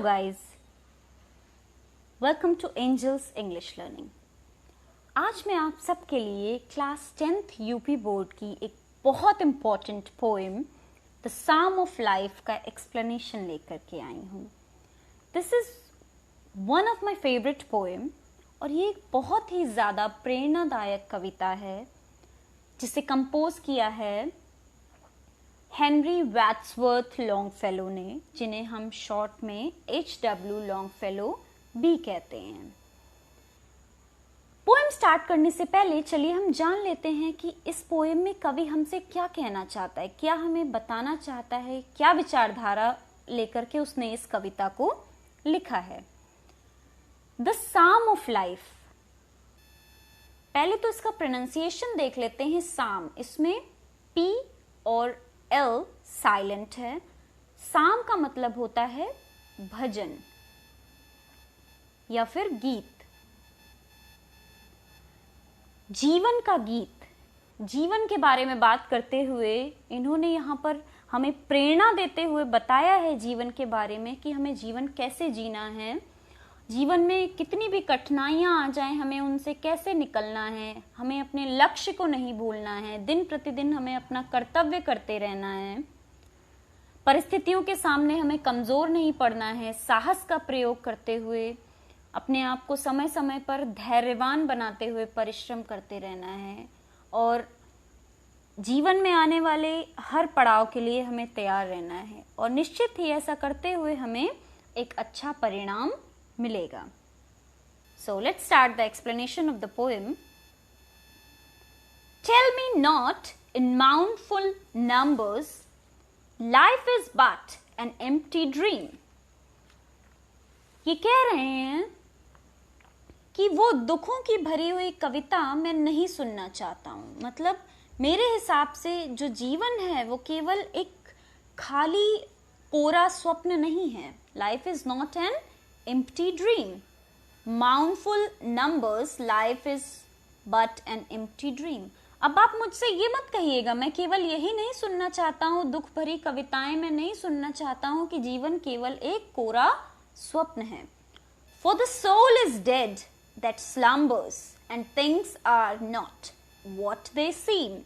guys, welcome to Angels English Learning। आज मैं आप सबके लिए क्लास 10th यूपी बोर्ड की एक बहुत important poem the psalm of life का एक्सप्लेनेशन लेकर के आई हूँ। This is one of my favourite poem और ये एक बहुत ही ज़्यादा प्रेरणादायक कविता है जिसे कंपोज किया है हेनरी वैड्सवर्थ लॉन्गफेलो ने, जिन्हें हम शॉर्ट में H.W. लॉन्गफेलो भी कहते हैं। पोएम स्टार्ट करने से पहले चलिए हम जान लेते हैं कि इस पोएम में कवि हमसे क्या कहना चाहता है, क्या हमें बताना चाहता है, क्या विचारधारा लेकर के उसने इस कविता को लिखा है। द साम ऑफ लाइफ, पहले तो इसका प्रोनाउंसिएशन देख लेते हैं। साम, इसमें P और L साइलेंट है। साम का मतलब होता है भजन या फिर गीत, जीवन का गीत। जीवन के बारे में बात करते हुए इन्होंने यहाँ पर हमें प्रेरणा देते हुए बताया है जीवन के बारे में कि हमें जीवन कैसे जीना है, जीवन में कितनी भी कठिनाइयां आ जाएं हमें उनसे कैसे निकलना है, हमें अपने लक्ष्य को नहीं भूलना है, दिन प्रतिदिन हमें अपना कर्तव्य करते रहना है, परिस्थितियों के सामने हमें कमजोर नहीं पड़ना है, साहस का प्रयोग करते हुए अपने आप को समय समय पर धैर्यवान बनाते हुए परिश्रम करते रहना है और जीवन में आने वाले हर पड़ाव के लिए हमें तैयार रहना है और निश्चित ही ऐसा करते हुए हमें एक अच्छा परिणाम मिलेगा। So let's start the explanation of the poem. Tell me not in mournful numbers, life is but an empty dream. ये कह रहे हैं कि वो दुखों की भरी हुई कविता मैं नहीं सुनना चाहता हूँ। मतलब मेरे हिसाब से जो जीवन है वो केवल एक खाली कोरा स्वप्न नहीं है। Life is not an empty dream. Mournful numbers, life is but an empty dream. अब आप मुझसे ये मत कहिएगा, मैं केवल यही नहीं सुनना चाहता हूँ, दुख भरी कविताएं मैं नहीं सुनना चाहता हूँ कि जीवन केवल एक कोरा स्वप्न है। For the soul is dead that slumbers and things are not what they seem.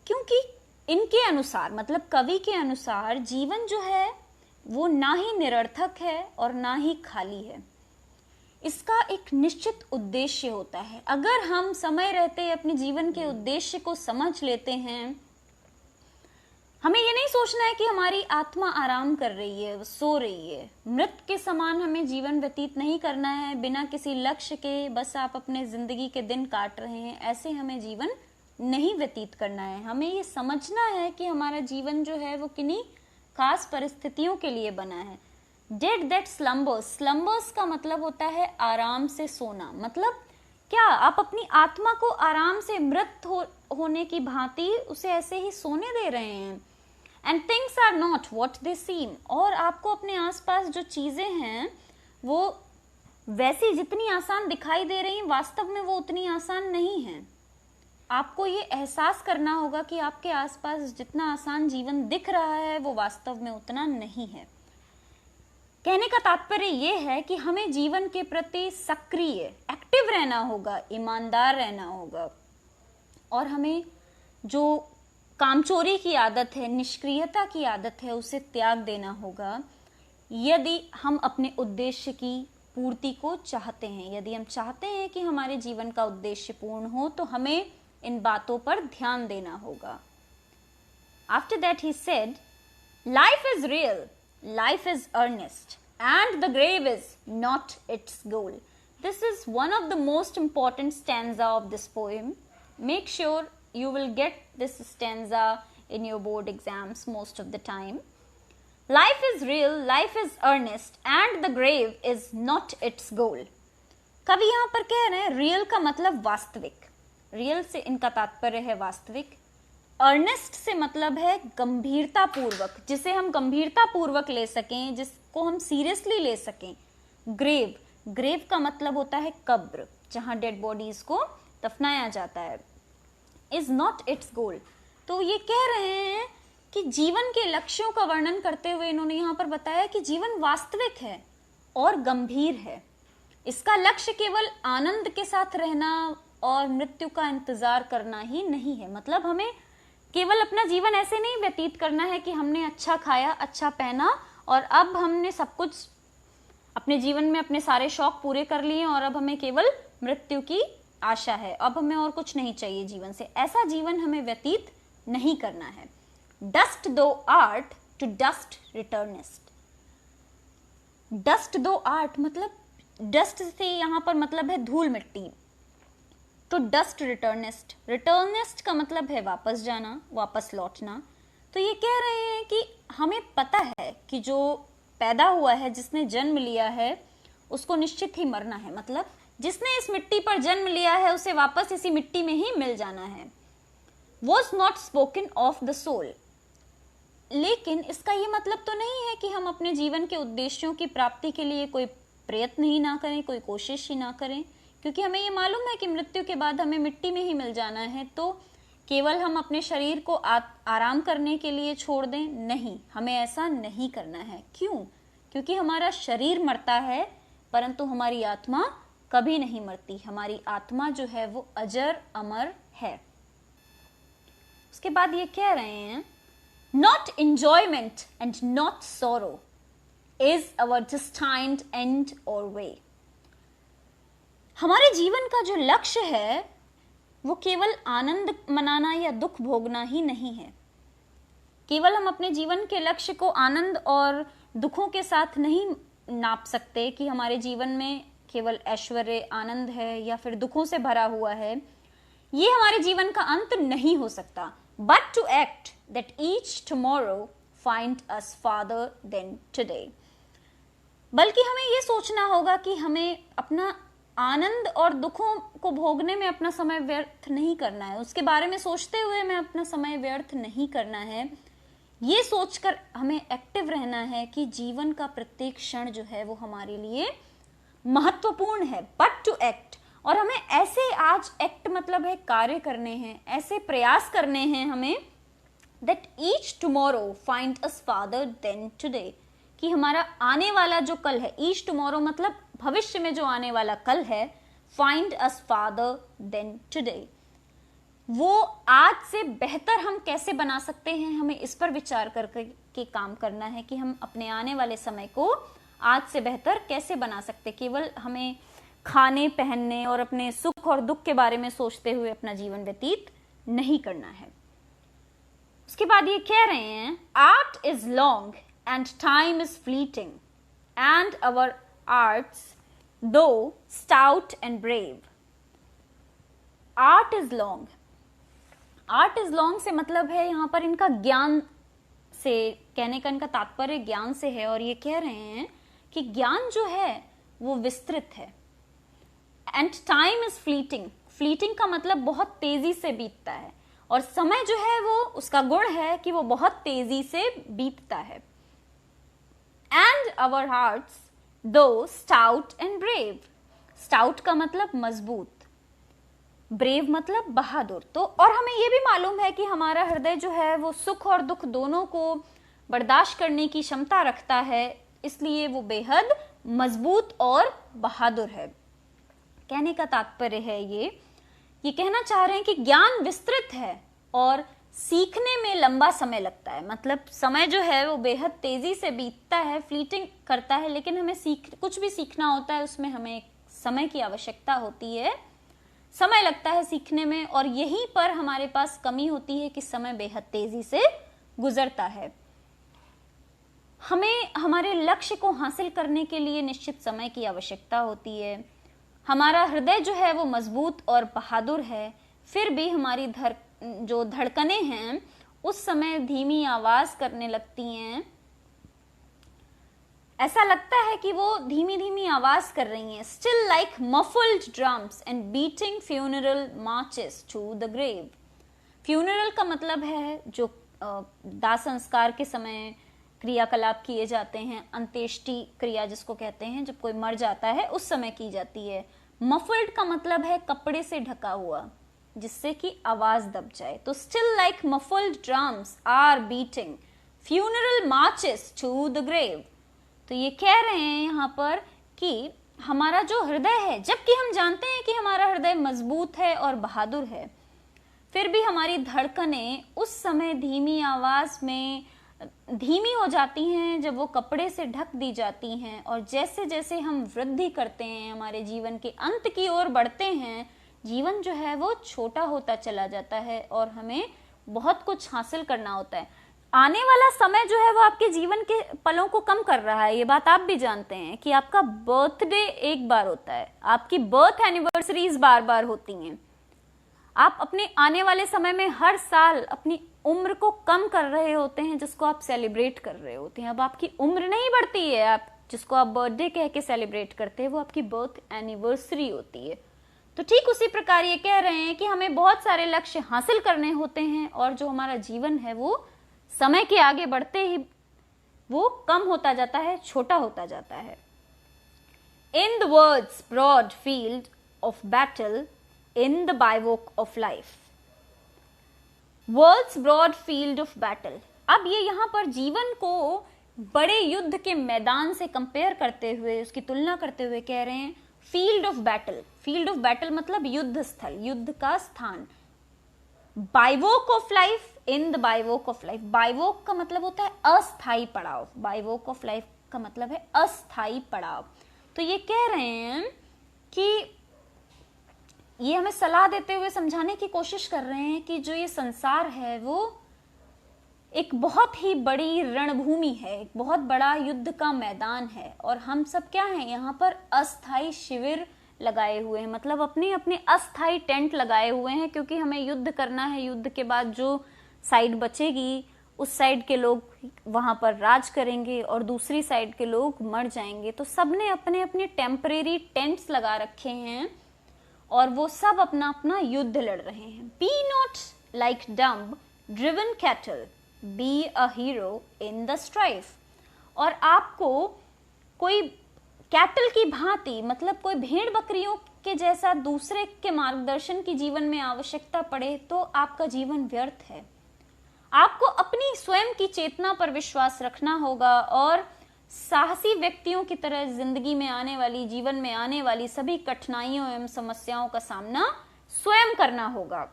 क्योंकि इनके अनुसार, मतलब कवि के अनुसार, जीवन जो है वो ना ही निरर्थक है और ना ही खाली है। इसका एक निश्चित उद्देश्य होता है। अगर हम समय रहते अपने जीवन के उद्देश्य को समझ लेते हैं, हमें ये नहीं सोचना है कि हमारी आत्मा आराम कर रही है, सो रही है। मृत के समान हमें जीवन व्यतीत नहीं करना है बिना किसी लक्ष्य के, बस आप अपने जिंदगी के दिन काट रहे हैं, ऐसे हमें जीवन नहीं व्यतीत करना है। हमें ये समझना है कि हमारा जीवन जो है वो किन्हीं खास परिस्थितियों के लिए बना है। डेड दैट स्लम्बर्स, स्लम्बर्स का मतलब होता है आराम से सोना। मतलब क्या आप अपनी आत्मा को आराम से मृत होने की भांति उसे ऐसे ही सोने दे रहे हैं। And things are not what they seem, और आपको अपने आसपास जो चीजें हैं वो वैसी जितनी आसान दिखाई दे रही हैं, वास्तव में वो उतनी आसान नहीं है। आपको ये एहसास करना होगा कि आपके आसपास जितना आसान जीवन दिख रहा है वो वास्तव में उतना नहीं है। कहने का तात्पर्य ये है कि हमें जीवन के प्रति सक्रिय, एक्टिव रहना होगा, ईमानदार रहना होगा और हमें जो कामचोरी की आदत है, निष्क्रियता की आदत है, उसे त्याग देना होगा यदि हम अपने उद्देश्य की पूर्ति को चाहते हैं। यदि हम चाहते हैं कि हमारे जीवन का उद्देश्य पूर्ण हो तो हमें इन बातों पर ध्यान देना होगा। After that he said, life is real, life is earnest, and the grave is not its goal. This is one of the most important stanza of this poem. Make sure you will get this stanza in your board exams most of the time. Life is real, life is earnest, and the grave is not its goal. कवि यहाँ पर कह रहे हैं real का मतलब वास्तविक, real से इनका तात्पर्य है वास्तविक। अर्नेस्ट से मतलब है गंभीरता पूर्वक, जिसे हम गंभीरता पूर्वक ले सकें, जिसको हम सीरियसली ले सकें। ग्रेव, ग्रेव का मतलब होता है कब्र, जहां डेड बॉडीज को दफनाया जाता है। इज नॉट इट्स गोल, तो ये कह रहे हैं कि जीवन के लक्ष्यों का वर्णन करते हुए इन्होंने यहाँ पर बताया कि जीवन वास्तविक है और गंभीर है। इसका लक्ष्य केवल आनंद के साथ रहना और मृत्यु का इंतजार करना ही नहीं है। मतलब हमें केवल अपना जीवन ऐसे नहीं व्यतीत करना है कि हमने अच्छा खाया, अच्छा पहना और अब हमने सब कुछ अपने जीवन में अपने सारे शौक पूरे कर लिए और अब हमें केवल मृत्यु की आशा है, अब हमें और कुछ नहीं चाहिए जीवन से। ऐसा जीवन हमें व्यतीत नहीं करना है। Dust thou art to dust रिटर्निस्ट। Dust thou art मतलब डस्ट से यहां पर मतलब है धूल मिट्टी। तो डस्ट रिटर्निस्ट, रिटर्निस्ट का मतलब है वापस जाना, वापस लौटना। तो ये कह रहे हैं कि हमें पता है कि जो पैदा हुआ है, जिसने जन्म लिया है, उसको निश्चित ही मरना है। मतलब जिसने इस मिट्टी पर जन्म लिया है उसे वापस इसी मिट्टी में ही मिल जाना है। Was not spoken of the soul। लेकिन इसका ये मतलब तो नहीं है कि हम अपने जीवन के उद्देश्यों की प्राप्ति के लिए कोई प्रयत्न ही ना करें, कोई कोशिश ही ना करें, क्योंकि हमें ये मालूम है कि मृत्यु के बाद हमें मिट्टी में ही मिल जाना है। तो केवल हम अपने शरीर को आराम करने के लिए छोड़ दें? नहीं, हमें ऐसा नहीं करना है। क्यों? क्योंकि हमारा शरीर मरता है परंतु हमारी आत्मा कभी नहीं मरती। हमारी आत्मा जो है वो अजर अमर है। उसके बाद ये कह रहे हैं, not enjoyment and not sorrow is our destined end or way. हमारे जीवन का जो लक्ष्य है वो केवल आनंद मनाना या दुख भोगना ही नहीं है। केवल हम अपने जीवन के लक्ष्य को आनंद और दुखों के साथ नहीं नाप सकते कि हमारे जीवन में केवल ऐश्वर्य, आनंद है या फिर दुखों से भरा हुआ है। ये हमारे जीवन का अंत नहीं हो सकता। But to act that each tomorrow find us farther than today. बल्कि हमें ये सोचना होगा कि हमें अपना आनंद और दुखों को भोगने में अपना समय व्यर्थ नहीं करना है। उसके बारे में सोचते हुए हमें अपना समय व्यर्थ नहीं करना है। ये सोचकर हमें एक्टिव रहना है कि जीवन का प्रत्येक क्षण जो है वो हमारे लिए महत्वपूर्ण है। बट टू एक्ट, और हमें ऐसे आज एक्ट मतलब है कार्य करने हैं, ऐसे प्रयास करने हैं हमें, that each tomorrow find us farther than today, कि हमारा आने वाला जो कल है, ईच टुमारो मतलब भविष्य में जो आने वाला कल है, find us farther than today, वो आज से बेहतर हम कैसे बना सकते हैं, हमें इस पर विचार करके काम करना है कि हम अपने आने वाले समय को आज से बेहतर कैसे बना सकते। केवल हमें खाने, पहनने और अपने सुख और दुख के बारे में सोचते हुए अपना जीवन व्यतीत नहीं करना है। उसके बाद ये कह रहे हैं, art is long and time is fleeting and our hearts though stout and brave. Art is long, art is long से मतलब है यहाँ पर इनका ज्ञान से, कहने का इनका तात्पर्य ज्ञान से है। और ये कह रहे हैं कि ज्ञान जो है वो विस्तृत है। And time is fleeting, fleeting का मतलब बहुत तेजी से बीतता है, और समय जो है वो उसका गुण है कि वो बहुत तेजी से बीतता है। एंड आवर हार्ट्स दो स्टाउट एंड ब्रेव, स्टाउट का मतलब मजबूत, ब्रेव मतलब बहादुर। तो और हमें ये भी मालूम है कि हमारा हृदय जो है वो सुख और दुख दोनों को बर्दाश्त करने की क्षमता रखता है, इसलिए वो बेहद मजबूत और बहादुर है। कहने का तात्पर्य है ये कहना चाह रहे हैं कि ज्ञान विस्तृत है और सीखने में लंबा समय लगता है। मतलब समय जो है वो बेहद तेजी से बीतता है, फ्लीटिंग करता है, लेकिन हमें कुछ भी सीखना होता है उसमें हमें समय की आवश्यकता होती है, समय लगता है सीखने में। और यहीं पर हमारे पास कमी होती है कि समय बेहद तेजी से गुजरता है। हमें हमारे लक्ष्य को हासिल करने के लिए निश्चित समय की आवश्यकता होती है। हमारा हृदय जो है वो मजबूत और बहादुर है, फिर भी हमारी जो धड़कनें हैं उस समय धीमी आवाज करने लगती हैं। ऐसा लगता है कि वो धीमी धीमी आवाज कर रही हैं। Still like muffled drums and beating funeral marches to the grave. Funeral का मतलब है जो दाह संस्कार के समय क्रियाकलाप किए जाते हैं, अंत्येष्टि क्रिया जिसको कहते हैं, जब कोई मर जाता है उस समय की जाती है। मफल्ड का मतलब है कपड़े से ढका हुआ। जिससे कि आवाज दब जाए। तो still like muffled drums are beating funeral marches to the grave. तो ये कह रहे हैं यहाँ पर कि हमारा जो हृदय है, जबकि हम जानते हैं कि हमारा हृदय मजबूत है और बहादुर है, फिर भी हमारी धड़कनें उस समय धीमी आवाज में धीमी हो जाती हैं जब वो कपड़े से ढक दी जाती हैं। और जैसे जैसे हम वृद्धि करते हैं, हमारे जीवन के अंत की ओर बढ़ते हैं, जीवन जो है वो छोटा होता चला जाता है और हमें बहुत कुछ हासिल करना होता है। आने वाला समय जो है वो आपके जीवन के पलों को कम कर रहा है। ये बात आप भी जानते हैं कि आपका बर्थडे एक बार होता है, आपकी बर्थ एनिवर्सरीज बार बार होती हैं। आप अपने आने वाले समय में हर साल अपनी उम्र को कम कर रहे होते हैं, जिसको आप सेलिब्रेट कर रहे होते हैं। अब आपकी उम्र नहीं बढ़ती है, आप जिसको आप बर्थडे कह के सेलिब्रेट करते हैं वो आपकी बर्थ एनिवर्सरी होती है। तो ठीक उसी प्रकार ये कह रहे हैं कि हमें बहुत सारे लक्ष्य हासिल करने होते हैं और जो हमारा जीवन है वो समय के आगे बढ़ते ही वो कम होता जाता है, छोटा होता जाता है। In the world's broad field of battle in the bivouac of life, world's broad field of battle. अब ये यहाँ पर जीवन को बड़े युद्ध के मैदान से कंपेयर करते हुए, उसकी तुलना करते हुए कह रहे हैं field of battle. Field of battle मतलब युद्ध स्थल, युद्ध का स्थान। Bivouac of life, in the bivouac of life. Bivouac का मतलब होता है अस्थाई पड़ाव, बाइवोक ऑफ लाइफ का मतलब है अस्थाई पड़ाव। तो ये कह रहे हैं कि ये हमें सलाह देते हुए समझाने की कोशिश कर रहे हैं कि जो ये संसार है वो एक बहुत ही बड़ी रणभूमि है, एक बहुत बड़ा युद्ध का मैदान है और हम सब क्या हैं, यहाँ पर अस्थाई शिविर लगाए हुए हैं, मतलब अपने अपने अस्थाई टेंट लगाए हुए हैं, क्योंकि हमें युद्ध करना है। युद्ध के बाद जो साइड बचेगी उस साइड के लोग वहां पर राज करेंगे और दूसरी साइड के लोग मर जाएंगे। तो सबने अपने अपने टेम्परेरी टेंट्स लगा रखे हैं और वो सब अपना अपना युद्ध लड़ रहे हैं। Be not like dumb driven cattle, be a hero in the strife. और आपको कोई कैटल की भांति, मतलब कोई भेड़ बकरियों के जैसा दूसरे के मार्गदर्शन की जीवन में आवश्यकता पड़े तो आपका जीवन व्यर्थ है। आपको अपनी स्वयं की चेतना पर विश्वास रखना होगा और साहसी व्यक्तियों की तरह जिंदगी में आने वाली, जीवन में आने वाली सभी कठिनाइयों एवं समस्याओं का सामना स्वयं करना होगा।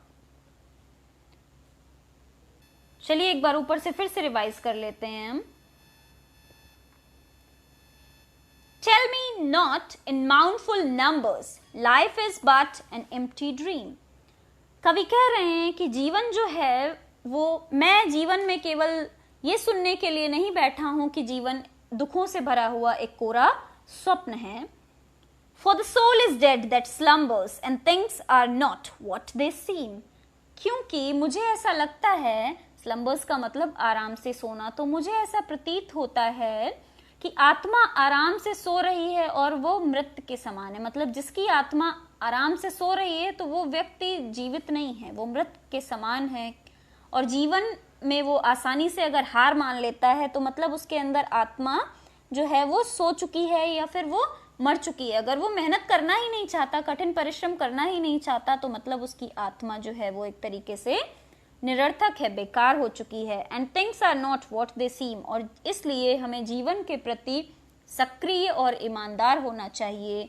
चलिए एक बार ऊपर से फिर से रिवाइज कर लेते हैं हम। Tell me not in mournful numbers, life is but an empty dream. कवि कह रहे हैं कि जीवन जो है वो, मैं जीवन में केवल ये सुनने के लिए नहीं बैठा हूं कि जीवन दुखों से भरा हुआ एक कोरा स्वप्न है। For the soul is dead that slumbers and things are not what they seem. क्योंकि मुझे ऐसा लगता है, स्लम्बर्स का मतलब आराम से सोना, तो मुझे ऐसा प्रतीत होता है कि आत्मा आराम से सो रही है और वो मृत के समान है। मतलब जिसकी आत्मा आराम से सो रही है तो वो व्यक्ति जीवित नहीं है, वो मृत के समान है। और जीवन में वो आसानी से अगर हार मान लेता है तो मतलब उसके अंदर आत्मा जो है वो सो चुकी है या फिर वो मर चुकी है। अगर वो मेहनत करना ही नहीं चाहता, कठिन परिश्रम करना ही नहीं चाहता, तो मतलब उसकी आत्मा जो है वो एक तरीके से निरर्थक है, बेकार हो चुकी है। And things are not what they seem. और इसलिए हमें जीवन के प्रति सक्रिय और ईमानदार होना चाहिए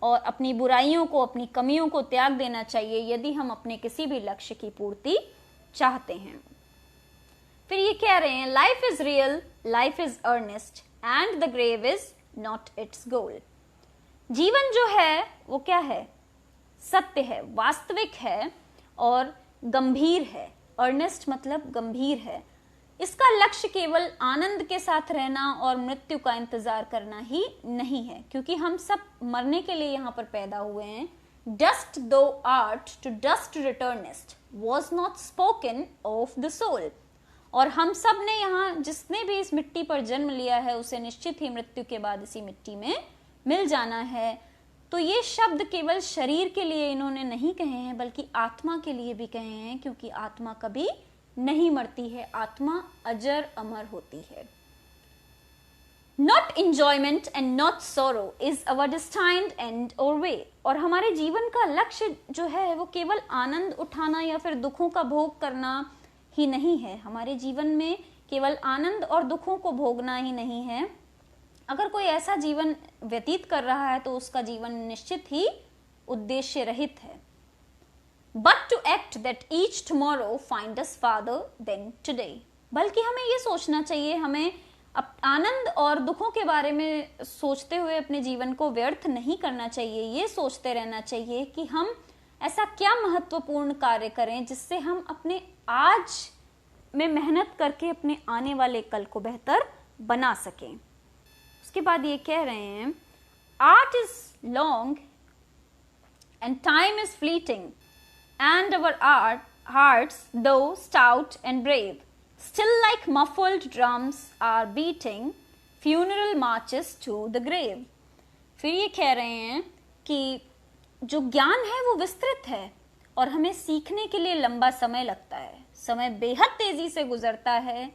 और अपनी बुराइयों को, अपनी कमियों को त्याग देना चाहिए यदि हम अपने किसी भी लक्ष्य की पूर्ति चाहते हैं। फिर ये कह रहे हैं life is real, life is earnest and the grave is not its goal. जीवन जो है वो क्या है, सत्य है, वास्तविक है और गंभीर है। अर्नेस्ट मतलब गंभीर है। इसका लक्ष्य केवल आनंद के साथ रहना और मृत्यु का इंतजार करना ही नहीं है, क्योंकि हम सब मरने के लिए यहाँ पर पैदा हुए हैं। Dust thou art to dust returnest was not spoken of the soul. और हम सब ने यहाँ, जिसने भी इस मिट्टी पर जन्म लिया है, उसे निश्चित ही मृत्यु के बाद इसी मिट्टी में मिल जाना है। तो ये शब्द केवल शरीर के लिए इन्होंने नहीं कहे हैं, बल्कि आत्मा के लिए भी कहे हैं, क्योंकि आत्मा कभी नहीं मरती है, आत्मा अजर अमर होती है। Not enjoyment and not sorrow is our destined end or way. और हमारे जीवन का लक्ष्य जो है वो केवल आनंद उठाना या फिर दुखों का भोग करना ही नहीं है। हमारे जीवन में केवल आनंद और दुखों को भोगना ही नहीं है। अगर कोई ऐसा जीवन व्यतीत कर रहा है तो उसका जीवन निश्चित ही उद्देश्य रहित है। But to act that each tomorrow find us farther than today. बल्कि हमें ये सोचना चाहिए, हमें आनंद और दुखों के बारे में सोचते हुए अपने जीवन को व्यर्थ नहीं करना चाहिए। ये सोचते रहना चाहिए कि हम ऐसा क्या महत्वपूर्ण कार्य करें जिससे हम अपने आज में मेहनत करके अपने आने वाले कल को बेहतर बना सकें। उसके बाद ये कह रहे हैं, art is long and time is fleeting and our hearts, though stout and brave, still like muffled drums are beating funeral marches to the grave. फिर ये कह रहे हैं कि जो ज्ञान है वो विस्तृत है और हमें सीखने के लिए लंबा समय लगता है। समय बेहद तेजी से गुजरता है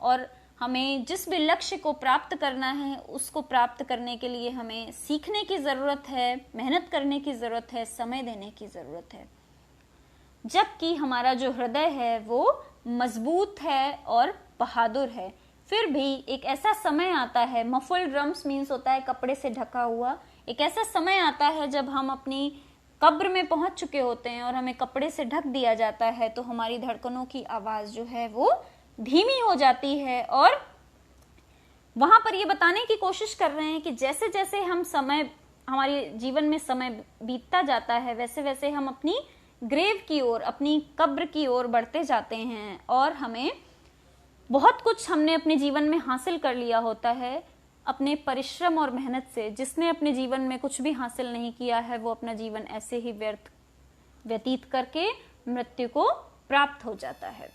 और हमें जिस भी लक्ष्य को प्राप्त करना है उसको प्राप्त करने के लिए हमें सीखने की जरूरत है, मेहनत करने की जरूरत है, समय देने की जरूरत है। जबकि हमारा जो हृदय है वो मजबूत है और बहादुर है। फिर भी एक ऐसा समय आता है, मफल्ड ड्रम्स मीन्स होता है कपड़े से ढका हुआ, एक ऐसा समय आता है जब हम अपनी कब्र में पहुंच चुके होते हैं और हमें कपड़े से ढक दिया जाता है, तो हमारी धड़कनों की आवाज जो है वो धीमी हो जाती है। और वहां पर ये बताने की कोशिश कर रहे हैं कि जैसे जैसे हम समय, हमारे जीवन में समय बीतता जाता है, वैसे वैसे हम अपनी ग्रेव की ओर, अपनी कब्र की ओर बढ़ते जाते हैं और हमें बहुत कुछ हमने अपने जीवन में हासिल कर लिया होता है अपने परिश्रम और मेहनत से। जिसने अपने जीवन में कुछ भी हासिल नहीं किया है वो अपना जीवन ऐसे ही व्यतीत करके मृत्यु को प्राप्त हो जाता है।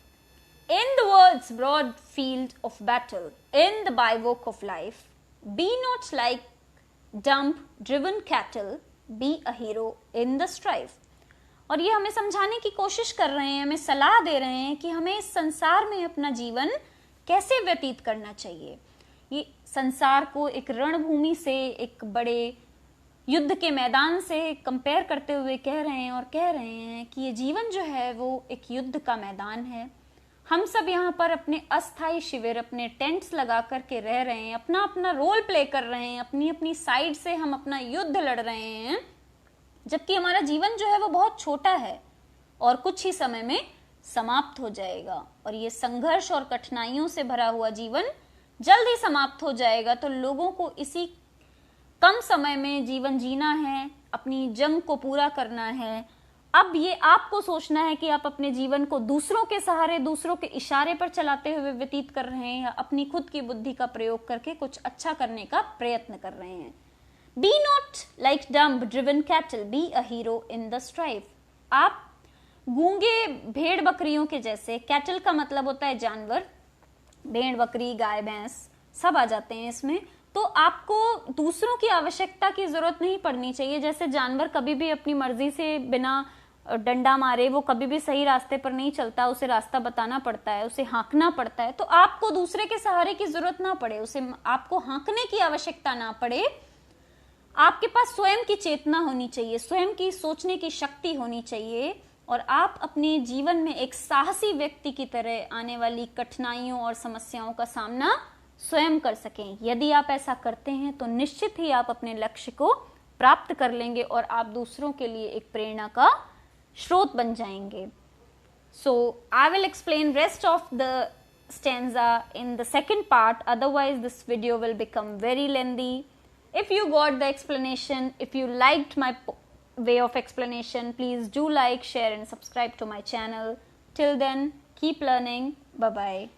In the world's broad field of battle, in the bivouac of life, be not like dumb driven cattle, be a hero in the strife. और ये हमें समझाने की कोशिश कर रहे हैं, हमें सलाह दे रहे हैं कि हमें इस संसार में अपना जीवन कैसे व्यतीत करना चाहिए। ये संसार को एक रणभूमि से, एक बड़े युद्ध के मैदान से कंपेयर करते हुए कह रहे हैं और कह रहे हैं कि ये जीवन जो है वो एक युद्ध का मैदान है। हम सब यहाँ पर अपने अस्थायी शिविर, अपने टेंट्स लगा करके रह रहे हैं, अपना अपना रोल प्ले कर रहे हैं, अपनी अपनी साइड से हम अपना युद्ध लड़ रहे हैं, जबकि हमारा जीवन जो है वो बहुत छोटा है और कुछ ही समय में समाप्त हो जाएगा। और ये संघर्ष और कठिनाइयों से भरा हुआ जीवन जल्द ही समाप्त हो जाएगा। तो लोगों को इसी कम समय में जीवन जीना है, अपनी जंग को पूरा करना है। अब ये आपको सोचना है कि आप अपने जीवन को दूसरों के सहारे, दूसरों के इशारे पर चलाते हुए व्यतीत कर रहे हैं या अपनी खुद की बुद्धि का प्रयोग करके कुछ अच्छा करने का प्रयत्न कर रहे हैं। Be not like dumb driven cattle, be a hero in the strife. आप गूंगे भेड़ बकरियों के जैसे, कैटल का मतलब होता है जानवर, भेड़ बकरी गाय भैंस सब आ जाते हैं इसमें। तो आपको दूसरों की आवश्यकता की जरूरत नहीं पड़नी चाहिए। जैसे जानवर कभी भी अपनी मर्जी से बिना डंडा मारे वो कभी भी सही रास्ते पर नहीं चलता, उसे रास्ता बताना पड़ता है, उसे हाँकना पड़ता है। तो आपको दूसरे के सहारे की जरूरत ना पड़े, उसे आपको हाँकने की आवश्यकता ना पड़े। आपके पास स्वयं की चेतना होनी चाहिए, स्वयं की सोचने की शक्ति होनी चाहिए और आप अपने जीवन में एक साहसी व्यक्ति की तरह आने वाली कठिनाइयों और समस्याओं का सामना स्वयं कर सकें। यदि आप ऐसा करते हैं तो निश्चित ही आप अपने लक्ष्य को प्राप्त कर लेंगे और आप दूसरों के लिए एक प्रेरणा का स्रोत बन जाएंगे। So I will explain rest of the stanza in the second part, otherwise this video will become very lengthy. If you got the explanation, if you liked my way of explanation, please do like, share and subscribe to my channel. Till then, keep learning. Bye bye.